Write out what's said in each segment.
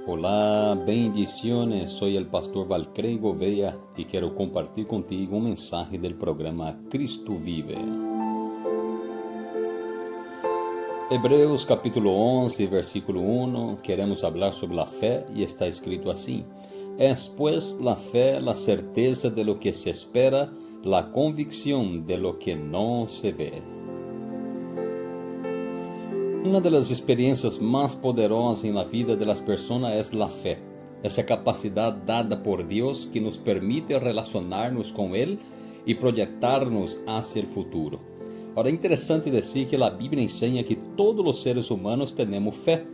Olá, bendiciones. Soy el pastor Valcrey Gouveia y quiero compartir contigo un mensaje del programa Cristo Vive. Hebreos capítulo 11, versículo 1, queremos hablar sobre la fe y está escrito así: Es pues la fe la certeza de lo que se espera, la convicción de lo que no se ve. Una de las experiencias más poderosas en la vida de las personas es la fe, esa capacidad dada por Dios que nos permite relacionarnos con Él y proyectarnos hacia el futuro. Ahora, es interesante decir que la Biblia enseña que todos los seres humanos tenemos fe,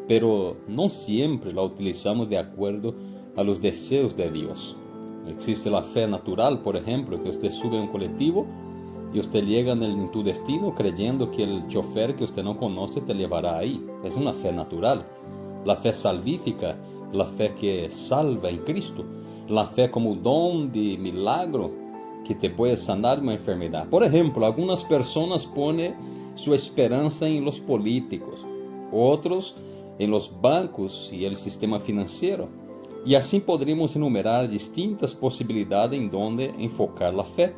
pero no siempre la utilizamos de acuerdo a los deseos de Dios. Existe la fe natural, por ejemplo, que usted sube a un colectivo y usted llega en tu destino creyendo que el chofer que usted no conoce te llevará ahí. Es una fe natural. La fe salvífica, la fe que salva en Cristo, la fe como don de milagro que te puede sanar una enfermedad. Por ejemplo, algunas personas ponen su esperanza en los políticos, otros en los bancos y el sistema financiero. Y así podríamos enumerar distintas posibilidades en donde enfocar la fe.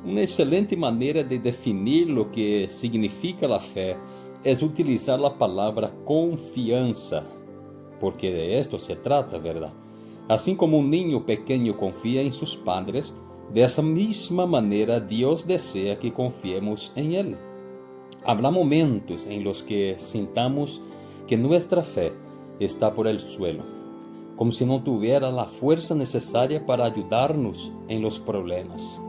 Una excelente manera de definir lo que significa la fe es utilizar la palabra confianza, porque de esto se trata, ¿verdad? Así como un niño pequeño confía en sus padres, de esa misma manera Dios desea que confiemos en Él. Habrá momentos en los que sintamos que nuestra fe está por el suelo, como si no tuviera la fuerza necesaria para ayudarnos en los problemas.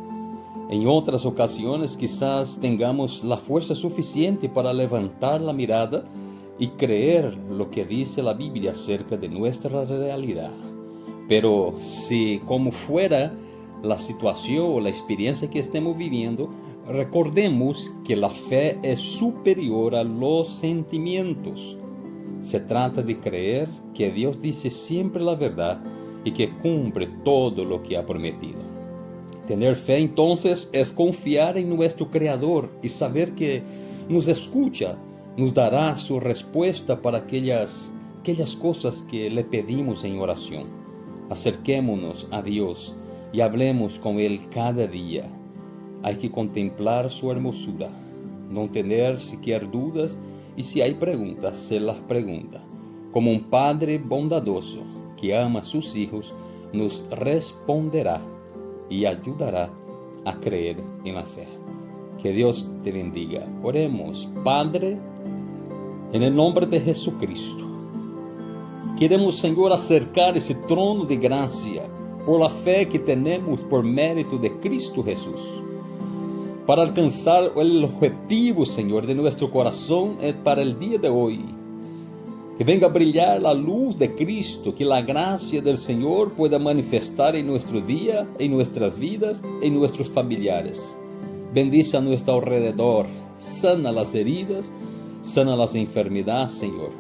En otras ocasiones quizás tengamos la fuerza suficiente para levantar la mirada y creer lo que dice la Biblia acerca de nuestra realidad. Pero si como fuera la situación o la experiencia que estemos viviendo, recordemos que la fe es superior a los sentimientos. Se trata de creer que Dios dice siempre la verdad y que cumple todo lo que ha prometido. Tener fe entonces es confiar en nuestro Creador y saber que nos escucha, nos dará su respuesta para aquellas cosas que le pedimos en oración. Acerquémonos a Dios y hablemos con Él cada día. Hay que contemplar su hermosura, no tener siquiera dudas y si hay preguntas, se las pregunta. Como un Padre bondadoso que ama a sus hijos, nos responderá y ayudará a creer en la fe. Que Dios te bendiga. Oremos. Padre, en el nombre de Jesucristo, queremos, Señor, acercar ese trono de gracia por la fe que tenemos por mérito de Cristo Jesús, para alcanzar el objetivo, Señor, de nuestro corazón para el día de hoy. Que venga a brillar la luz de Cristo, que la gracia del Señor pueda manifestar en nuestro día, en nuestras vidas, en nuestros familiares. Bendice a nuestro alrededor, sana las heridas, sana las enfermedades, Señor.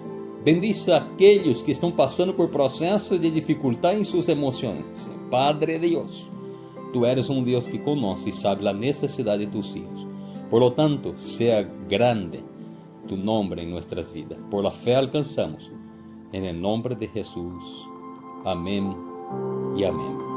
Bendice a aquellos que están pasando por procesos de dificultad en sus emociones. Padre Dios, tú eres un Dios que conoce y sabe la necesidad de tus hijos. Por lo tanto, sea grande tu nombre en nuestras vidas. Por la fe alcanzamos. En el nombre de Jesús. Amén y amén.